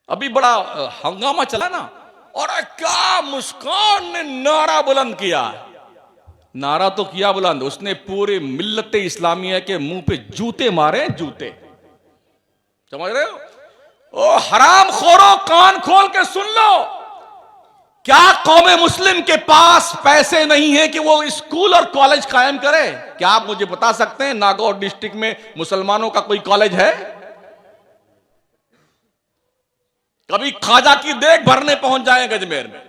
अभी बड़ा हंगामा चला ना, और क्या मुस्कान ने नारा बुलंद किया। नारा तो किया बुलंद, उसने पूरे मिल्लत इस्लामिया के मुंह पे जूते मारे, जूते। समझ रहे हो? ओ हराम खोरो, कान खोल के सुन लो। क्या कौमे मुस्लिम के पास पैसे नहीं है कि वो स्कूल और कॉलेज कायम करे? क्या आप मुझे बता सकते हैं नागौर डिस्ट्रिक्ट में मुसलमानों का कोई कॉलेज है? कभी खाजा की देग भरने पहुंच जाए गजमेर में,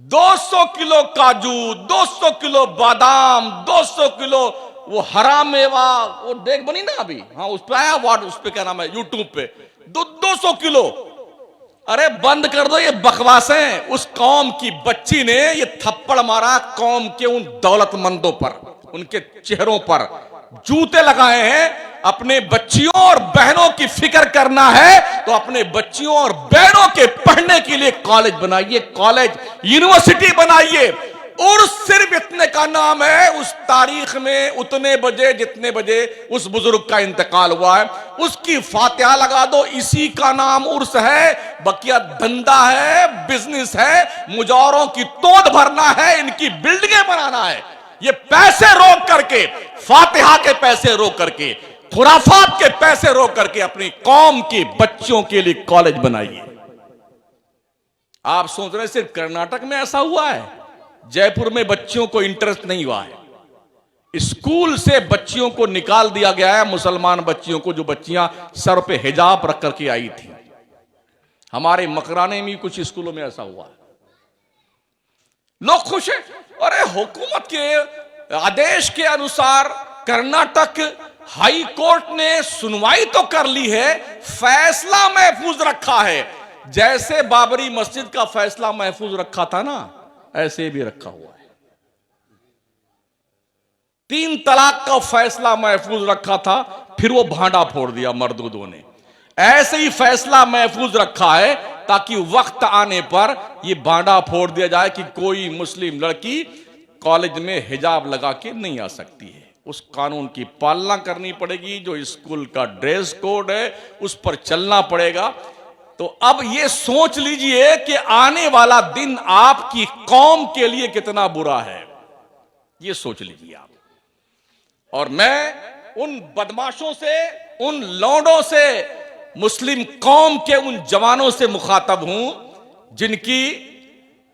200 किलो काजू, 200 किलो बादाम, 200 किलो वो हराम मेवा, वो देग बनी ना अभी, हाँ उस पे आया वार्ड, उस पे क्या नाम है, यूट्यूब पे 200 किलो। अरे बंद कर दो ये बकवासें। उस कौम की बच्ची ने ये थप्पड़ मारा कौम के उन दौलतमंदों पर, उनके चेहरों पर जूते लगाए हैं। अपने बच्चियों और बहनों की फिक्र करना है तो अपने बच्चियों और बहनों के पढ़ने के लिए कॉलेज बनाइए, कॉलेज यूनिवर्सिटी बनाइए। और सिर्फ इतने का नाम है उस तारीख में, उतने बजे जितने बजे उस बुजुर्ग का इंतकाल हुआ है, उसकी फातिहा लगा दो। इसी का नाम उर्स है। बकिया धंधा है, बिजनेस है, मुजावरों की तोड़ भरना है, इनकी बिल्डिंगें बनाना है। ये पैसे रोक करके, फातिहा के पैसे रोक करके, खुराफात के पैसे रोक करके अपनी कौम की बच्चियों के लिए कॉलेज बनाइए। आप सोच रहे सिर्फ कर्नाटक में ऐसा हुआ है? जयपुर में बच्चियों को इंटरेस्ट नहीं हुआ है। स्कूल से बच्चियों को निकाल दिया गया है, मुसलमान बच्चियों को, जो बच्चियां सर पे हिजाब रख करके आई थी। हमारे मकराने में कुछ स्कूलों में ऐसा हुआ है। लोग खुश हैं। अरे हुकूमत के आदेश के अनुसार कर्नाटक हाई कोर्ट ने सुनवाई तो कर ली है, फैसला महफूज रखा है। जैसे बाबरी मस्जिद का फैसला महफूज रखा था ना, ऐसे भी रखा हुआ है। 3 तलाक का फैसला महफूज रखा था, फिर वो भांडा फोड़ दिया मर्दूदों ने। ऐसे ही फैसला महफूज रखा है ताकि वक्त आने पर यह भांडा फोड़ दिया जाए कि कोई मुस्लिम लड़की कॉलेज में हिजाब लगा के नहीं आ सकती है। उस कानून की पालना करनी पड़ेगी। जो स्कूल का ड्रेस कोड है उस पर चलना पड़ेगा। तो अब ये सोच लीजिए कि आने वाला दिन आपकी कौम के लिए कितना बुरा है, ये सोच लीजिए आप। और मैं उन बदमाशों से, उन लौंडों से, मुस्लिम कौम के उन जवानों से मुखातब हूं जिनकी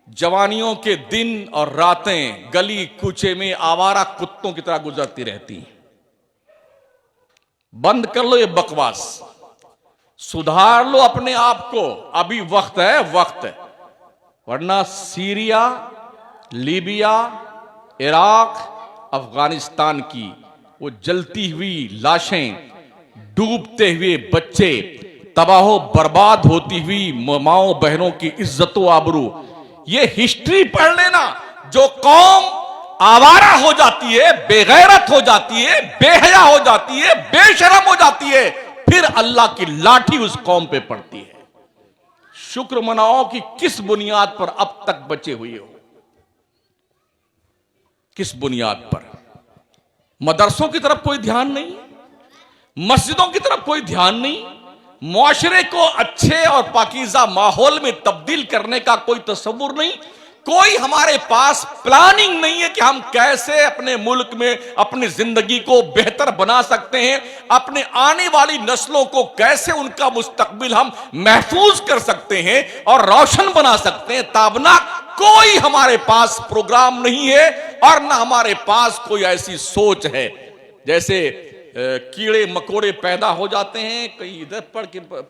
जवानियों के दिन और रातें गली कूचे में आवारा कुत्तों की तरह गुजरती रहती हैं। बंद कर लो ये बकवास, सुधार लो अपने आप को। अभी वक्त है, वक्त है। वरना सीरिया, लीबिया, इराक, अफगानिस्तान की वो जलती हुई लाशें, डूबते हुए बच्चे, तबाहो बर्बाद होती हुई माओ बहनों की इज्जतो आबरू, ये हिस्ट्री पढ़ लेना। जो कौम आवारा हो जाती है, बेगैरत हो जाती है, बेहया हो जाती है, बेशरम हो जाती है, फिर अल्लाह की लाठी उस कौम पे पड़ती है। शुक्र मनाओ कि किस बुनियाद पर अब तक बचे हुए हो। किस बुनियाद पर? मदरसों की तरफ कोई ध्यान नहीं, मस्जिदों की तरफ कोई ध्यान नहीं, मुआशरे को अच्छे और पाकीज़ा माहौल में तब्दील करने का कोई तस्वुर नहीं। कोई हमारे पास प्लानिंग नहीं है कि हम कैसे अपने मुल्क में अपनी जिंदगी को बेहतर बना सकते हैं, अपने आने वाली नस्लों को कैसे उनका मुस्तकबिल हम महफूज कर सकते हैं और रोशन बना सकते हैं। ताबना कोई हमारे पास प्रोग्राम नहीं है और ना हमारे पास कोई ऐसी सोच है। जैसे कीड़े मकोड़े पैदा हो जाते हैं, कहीं इधर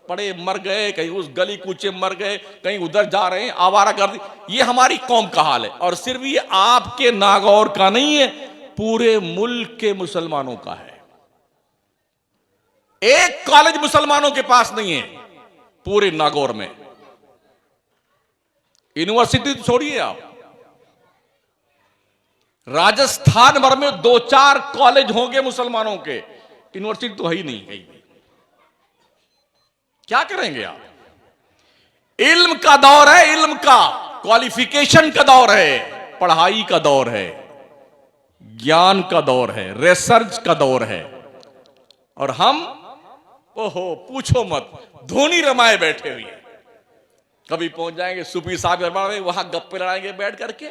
पड़े मर गए, कहीं उस गली कूचे मर गए, कहीं उधर जा रहे हैं, आवारागर्दी। ये हमारी कौम का हाल है। और सिर्फ ये आपके नागौर का नहीं है, पूरे मुल्क के मुसलमानों का है। एक कॉलेज मुसलमानों के पास नहीं है पूरे नागौर में। यूनिवर्सिटी छोड़िए आप, राजस्थान भर में 2-4 कॉलेज होंगे मुसलमानों के, यूनिवर्सिटी तो है ही नहीं कहीं भी। क्या करेंगे आप? इल्म का दौर है, इल्म का, क्वालिफिकेशन का दौर है, पढ़ाई का दौर है, ज्ञान का दौर है, रिसर्च का दौर है। और हम ओहो पूछो मत, धोनी रमाए बैठे हुए। कभी पहुंच जाएंगे सुपी साहब दरबार में, वहां गप्पे लड़ाएंगे बैठ करके।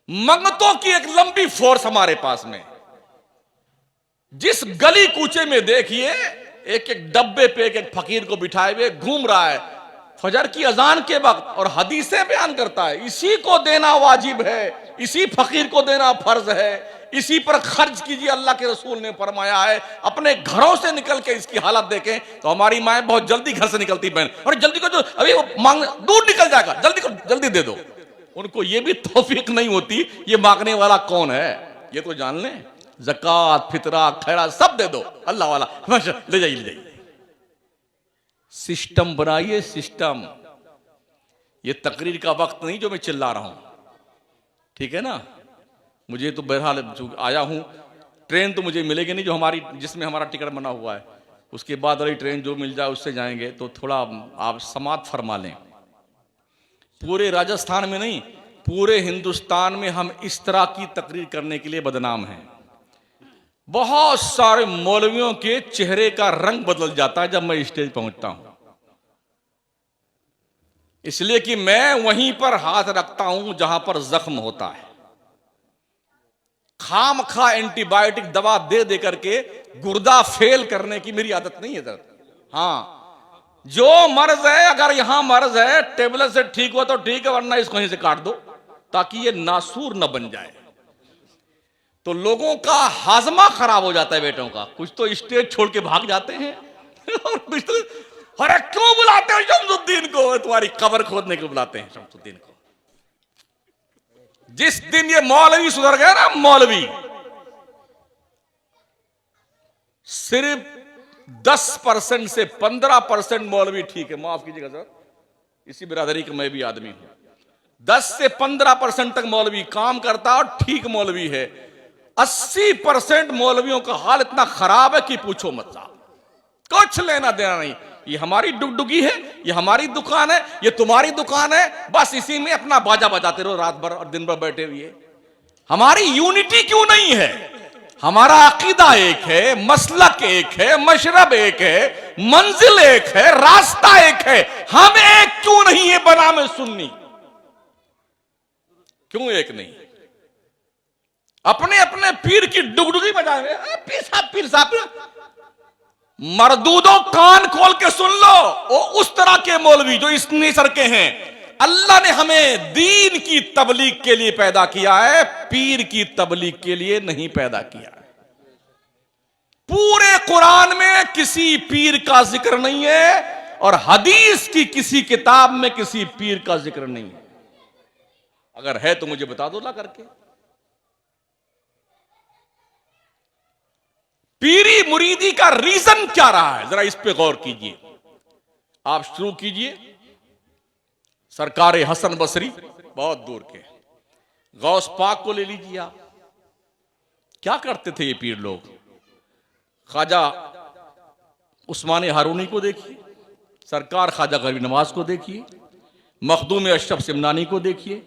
मंगतों की एक लंबी फोर्स हमारे पास में। जिस गली कूचे में देखिए एक एक डब्बे पे एक एक फकीर को बिठाए हुए घूम रहा है फजर की अजान के वक्त, और हदीसें बयान करता है इसी को देना वाजिब है, इसी फकीर को देना फर्ज है, इसी पर खर्च कीजिए, अल्लाह के रसूल ने फरमाया है। अपने घरों से निकल के इसकी हालत देखें तो हमारी माएं बहुत जल्दी घर से निकलती बहन, और जल्दी को जो अभी वो मांग दूर निकल जाएगा, जल्दी को जल्दी दे दो। उनको ये भी तौफीक नहीं होती ये मांगने वाला कौन है, ये तो जान लें। ज़कात, फितरा, खैरात सब दे दो, अल्लाह वाला ले जाइए ले जाइए। सिस्टम बनाइए सिस्टम। ये तकरीर का वक्त नहीं जो मैं चिल्ला रहा हूं, ठीक है ना। मुझे तो बहरहाल आया हूं, ट्रेन तो मुझे मिलेगी नहीं जो हमारी जिसमें हमारा टिकट बना हुआ है, उसके बाद वाली ट्रेन जो मिल जाए उससे जाएंगे। तो थोड़ा आप समात फरमा लें। पूरे राजस्थान में नहीं, पूरे हिंदुस्तान में हम इस तरह की तकरीर करने के लिए बदनाम हैं। बहुत सारे मौलवियों के चेहरे का रंग बदल जाता है जब मैं स्टेज पहुंचता हूं, इसलिए कि मैं वहीं पर हाथ रखता हूं जहां पर जख्म होता है। खाम खा एंटीबायोटिक दवा दे दे करके गुर्दा फेल करने की मेरी आदत नहीं है दर्द। हाँ, जो मर्ज है, अगर यहां मर्ज है टेबलेट से ठीक हो तो ठीक है, वरना इसको यहीं से काट दो ताकि ये नासूर न बन जाए। तो लोगों का हाजमा खराब हो जाता है बेटों का। कुछ तो स्टेज छोड़ के भाग जाते हैं और कुछ तो अरे क्यों बुलाते हो शमसुद्दीन को, तुम्हारी कब्र खोदने को बुलाते हैं शमसुद्दीन को। जिस दिन ये मौलवी सुधर गया ना, मौलवी सिर्फ 10% से 15% मौलवी ठीक है, माफ कीजिएगा सर, इसी बिरादरी का मैं भी आदमी हूं। 10 से 15% तक मौलवी काम करता और ठीक मौलवी है। 80% मौलवियों का हाल इतना खराब है कि पूछो मत साहब, कुछ लेना देना नहीं। ये हमारी डुगडुगी है, ये हमारी दुकान है, ये तुम्हारी दुकान है, बस इसी में अपना बाजा बजाते रहो रात भर और दिन भर बैठे हुए। हमारी यूनिटी क्यों नहीं है? हमारा अकीदा एक है, मसलक एक है, मशरब एक है, मंजिल एक है, रास्ता एक है। हम एक क्यों नहीं है बना में सुन्नी? क्यों एक नहीं? अपने अपने पीर की डुगडुगी बजाए हुए पीर साहब। मरदूदों कान खोल के सुन लो, वो उस तरह के मौलवी जो इस नेचर के हैं। अल्लाह ने हमें दीन की तबलीग के लिए पैदा किया है, पीर की तबलीग के लिए नहीं पैदा किया है। पूरे कुरान में किसी पीर का जिक्र नहीं है और हदीस की किसी किताब में किसी पीर का जिक्र नहीं है। अगर है तो मुझे बता दो ला करके। पीरी मुरीदी का रीजन क्या रहा है, जरा इस पे गौर कीजिए। आप शुरू कीजिए सरकार हसन बसरी, बहुत दूर के गौस पाक को ले लीजिए। आप क्या करते थे ये पीर लोग? ख्वाजा उस्मान हारूनी को देखिए, सरकार ख्वाजा गरीब नवाज को देखिए, मखदूम अशरफ सिमनानी को देखिए,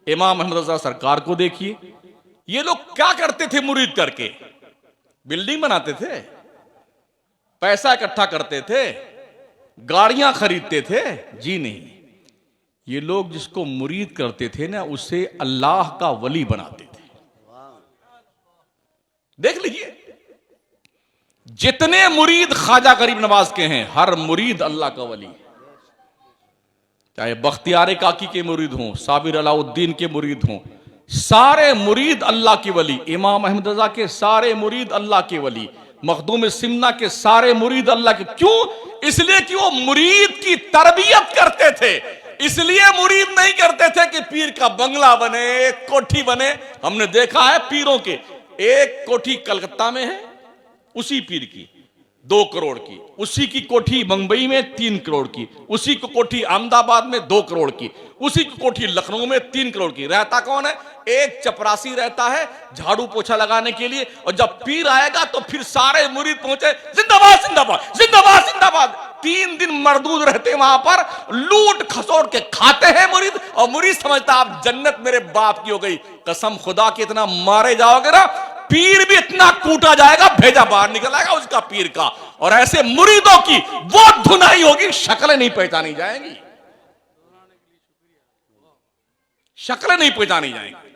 इमाम अहमद रजा सरकार को देखिए। ये लोग क्या करते थे मुरीद करके? बिल्डिंग बनाते थे, पैसा इकट्ठा करते थे, गाड़ियां खरीदते थे? जी नहीं। ये लोग जिसको मुरीद करते थे ना, उसे अल्लाह का वली बनाते थे। देख लीजिए, जितने मुरीद ख्वाजा गरीब नवाज के हैं, हर मुरीद अल्लाह का वली है। चाहे बख्तियार काकी के मुरीद हों, साबिर अलाउद्दीन के मुरीद हों, सारे मुरीद अल्लाह के वली। इमाम अहमद रजा के सारे मुरीद अल्लाह के वली, मखदूम सिमना के सारे मुरीद अल्लाह के। क्यों? इसलिए कि वो मुरीद की तरबियत करते थे। इसलिए मुरीद नहीं करते थे कि पीर का बंगला बने, एक कोठी बने। हमने देखा है पीरों के, एक कोठी कलकत्ता में है उसी पीर की 2 करोड़ की, उसी की कोठी मुंबई में 3 करोड़ की, उसी की कोठी अहमदाबाद में 2 करोड़ की, उसी की कोठी लखनऊ में 3 करोड़ की। रहता कौन है? एक चपरासी रहता है झाड़ू पोछा लगाने के लिए। और जब पीर आएगा तो फिर सारे मुरीद पहुंचे, जिंदाबाद जिंदाबाद जिंदाबाद जिंदाबाद। 3 दिन मरदूद रहते वहां पर, लूट खसोट के खाते हैं मुरीद। और मुरीद समझता आप जन्नत मेरे बाप की हो गई। कसम खुदा के इतना मारे जाओगे ना, पीर भी इतना कूटा जाएगा, भेजा बाहर निकल आएगा उसका पीर का। और ऐसे मुरीदों की वो धुनाई होगी, शक्लें नहीं पहचानी जाएंगी, शक्लें नहीं पहचानी जाएंगी।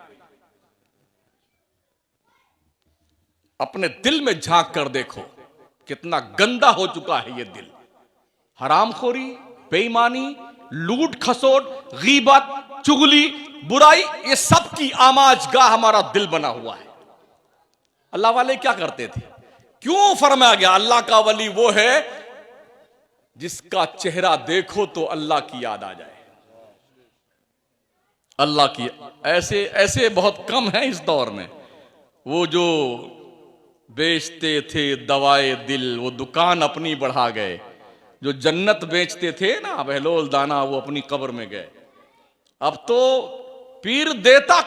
अपने दिल में झांक कर देखो कितना गंदा हो चुका है ये दिल। हरामखोरी, बेईमानी, लूट खसोट, गीबत, चुगली, बुराई, ये सब की आमाजगाह हमारा दिल बना हुआ है। अल्लाह वाले क्या करते थे? क्यों फरमाया गया अल्लाह का वली वो है जिसका चेहरा देखो तो अल्लाह की याद आ जाए। अल्लाह की ऐसे ऐसे बहुत कम है इस दौर में। वो जो बेचते थे दवाए दिल, वो दुकान अपनी बढ़ा गए। जो जन्नत बेचते थे ना बहलोल दाना, वो अपनी कब्र में गए। अब तो पीर देता